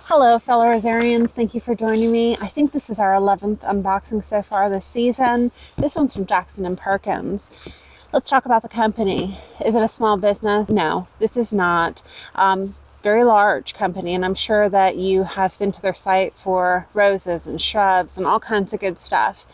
Hello, fellow Rosarians. Thank you for joining me. I think this is our 11th unboxing so far this season. This one's from Jackson and Perkins. Let's talk about the company. Is it a small business? No, this is not. Very large company, and I'm sure that you have been to their site for roses and shrubs and all kinds of good stuff.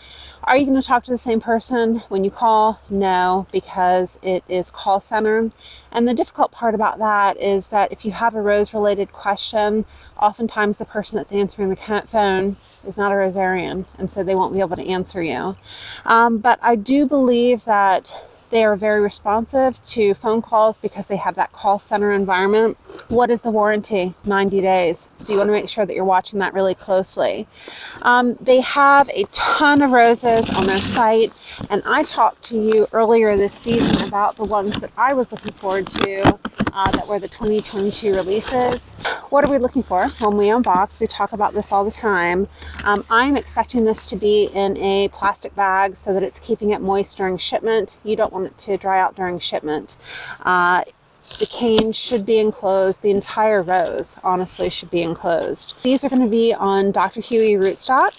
Are you going to talk to the same person when you call? No, because it is call center. And the difficult part about that is that if you have a rose-related question, oftentimes the person that's answering the phone is not a rosarian, and so they won't be able to answer you. But I do believe that they are very responsive to phone calls because they have that call center environment. What is the warranty? 90 days. So you want to make sure that you're watching that really closely. They have a ton of roses on their site, and I talked to you earlier this season about the ones that I was looking forward to that were the 2022 releases. What are we looking for when we unbox? We talk about this all the time. I'm expecting this to be in a plastic bag so that it's keeping it moist during shipment. You don't want it to dry out during shipment. The cane should be enclosed. The entire rose, honestly, should be enclosed. These are going to be on Dr. Huey rootstock,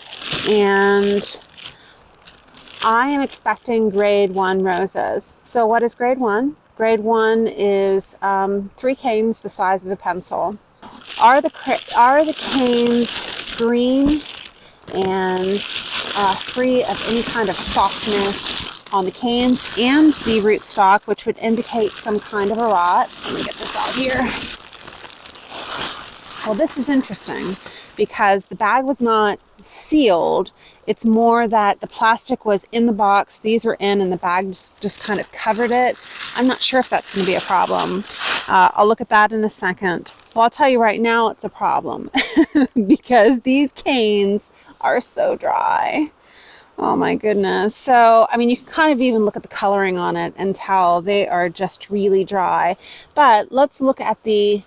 and I am expecting grade 1 roses. So what is grade 1? Grade 1 is 3 canes the size of a pencil. Are the canes green and free of any kind of softness on the canes and the rootstock, which would indicate some kind of a rot? Let me get this out here. Well, this is interesting because the bag was not sealed. It's more that the plastic was in the box, these were in, and the bag just kind of covered it. I'm not sure if that's going to be a problem. I'll look at that in a second. Well, I'll tell you right now it's a problem because these canes are so dry. Oh my goodness. So, I mean, you can kind of even look at the coloring on it and tell they are just really dry. But let's look at the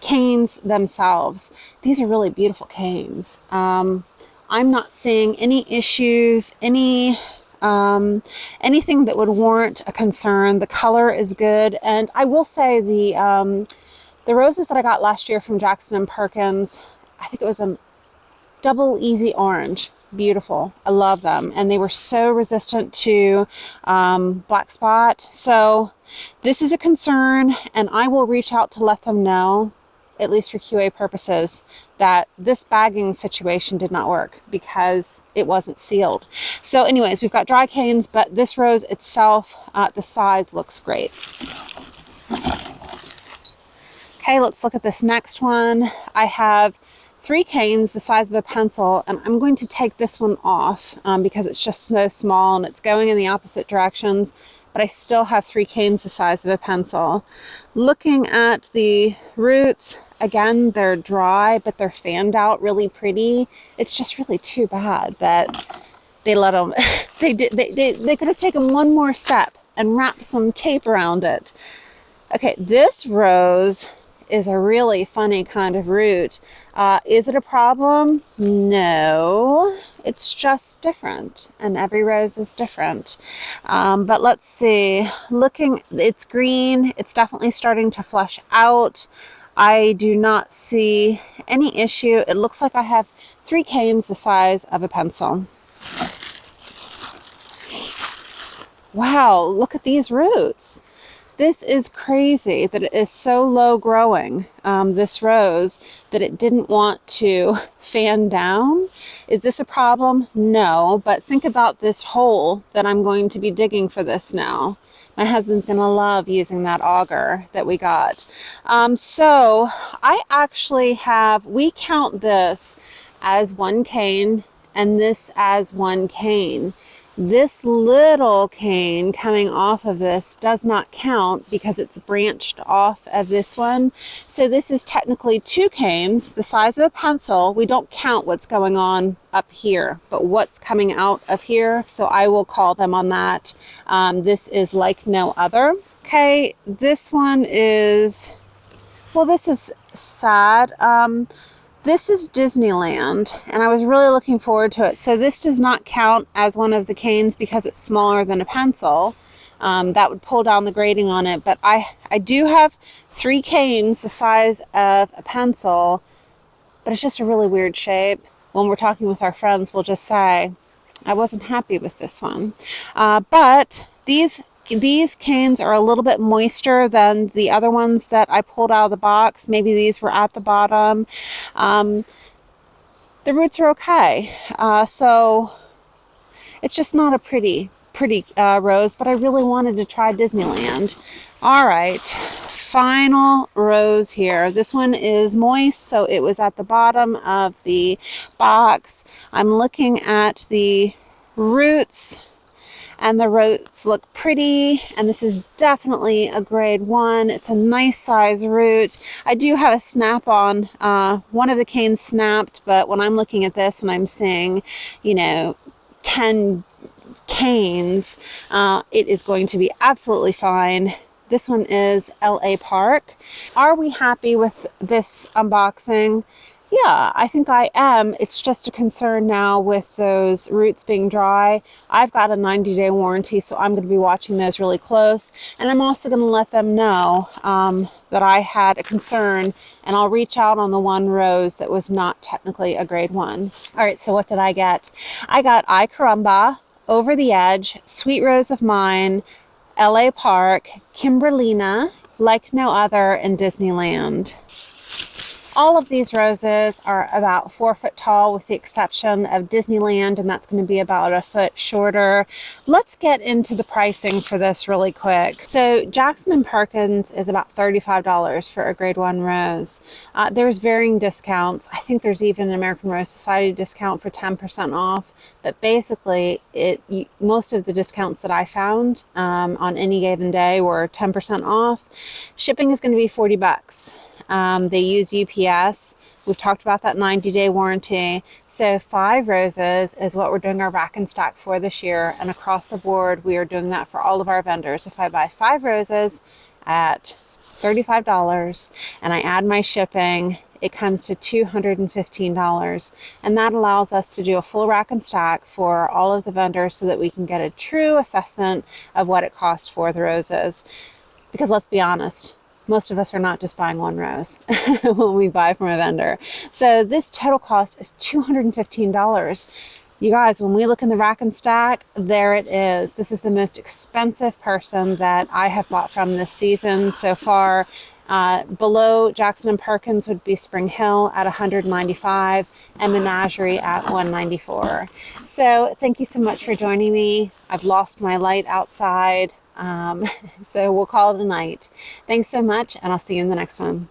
canes themselves. These are really beautiful canes. I'm not seeing any issues, anything that would warrant a concern. The color is good, and I will say the roses that I got last year from Jackson and Perkins, I think it was a double easy orange. Beautiful. I love them, and they were so resistant to black spot. So this is a concern, and I will reach out to let them know, at least for QA purposes, that this bagging situation did not work because it wasn't sealed. So anyways, we've got dry canes, but this rose itself, the size looks great. Okay, let's look at this next one. I have 3 canes the size of a pencil, and I'm going to take this one off because it's just so small and it's going in the opposite directions, but I still have 3 canes the size of a pencil. Looking at the roots, again, they're dry, but they're fanned out really pretty. It's just really too bad that they let them, they could have taken one more step and wrapped some tape around it. Okay, this rose is a really funny kind of root. Is it a problem? No, it's just different, and every rose is different. But let's see, it's green, it's definitely starting to flush out. I do not see any issue. It looks like I have 3 canes the size of a pencil. Wow, look at these roots. This is crazy that it is so low growing, this rose, that it didn't want to fan down. Is this a problem? No, but think about this hole that I'm going to be digging for this now. My husband's going to love using that auger that we got. So I actually we count this as 1 cane and this as 1 cane. This little cane coming off of this does not count because it's branched off of this one. So this is technically 2 canes, the size of a pencil. We don't count what's going on up here, but what's coming out of here. So I will call them on that. This is like no other. Okay, this one is, well, this is sad. This is Disneyland, and I was really looking forward to it. So this does not count as one of the canes because it's smaller than a pencil. That would pull down the grading on it. But I do have 3 canes the size of a pencil but it's just a really weird shape. When we're talking with our friends, we'll just say, I wasn't happy with this one. But these canes are a little bit moister than the other ones that I pulled out of the box. Maybe these were at the bottom. The roots are okay. So it's just not a pretty rose, but I really wanted to try Disneyland. All right, final rose here. This one is moist, so it was at the bottom of the box. I'm looking at the roots, and the roots look pretty, and this is definitely a grade 1. It's a nice size root. I do have a snap on. One of the canes snapped, but when I'm looking at this and I'm seeing, 10 canes, it is going to be absolutely fine. This one is LA Park. Are we happy with this unboxing? Yeah, I think I am. It's just a concern now with those roots being dry. I've got a 90-day warranty, so I'm going to be watching those really close. And I'm also going to let them know that I had a concern, and I'll reach out on the one rose that was not technically a grade 1. All right, so what did I get? I got I Caramba, Over the Edge, Sweet Rose of Mine, LA Park, Kimberlina, Like No Other, and Disneyland. All of these roses are about 4 foot tall with the exception of Disneyland, and that's going to be about a foot shorter. Let's get into the pricing for this really quick. So Jackson & Perkins is about $35 for a grade 1 rose. There's varying discounts. I think there's even an American Rose Society discount for 10% off. But basically, most of the discounts that I found on any given day were 10% off. Shipping is going to be $40. They use UPS. We've talked about that 90-day warranty. So 5 roses is what we're doing our rack and stack for this year. And across the board, we are doing that for all of our vendors. If I buy 5 roses at $35 and I add my shipping, it comes to $215. And that allows us to do a full rack and stack for all of the vendors so that we can get a true assessment of what it costs for the roses. Because let's be honest, most of us are not just buying one rose when we buy from a vendor. So this total cost is $215. You guys, when we look in the rack and stack, there it is. This is the most expensive person that I have bought from this season so far. Below Jackson & Perkins would be Spring Hill at $195 and Menagerie at $194. So thank you so much for joining me. I've lost my light outside. So we'll call it a night. Thanks so much, and I'll see you in the next one.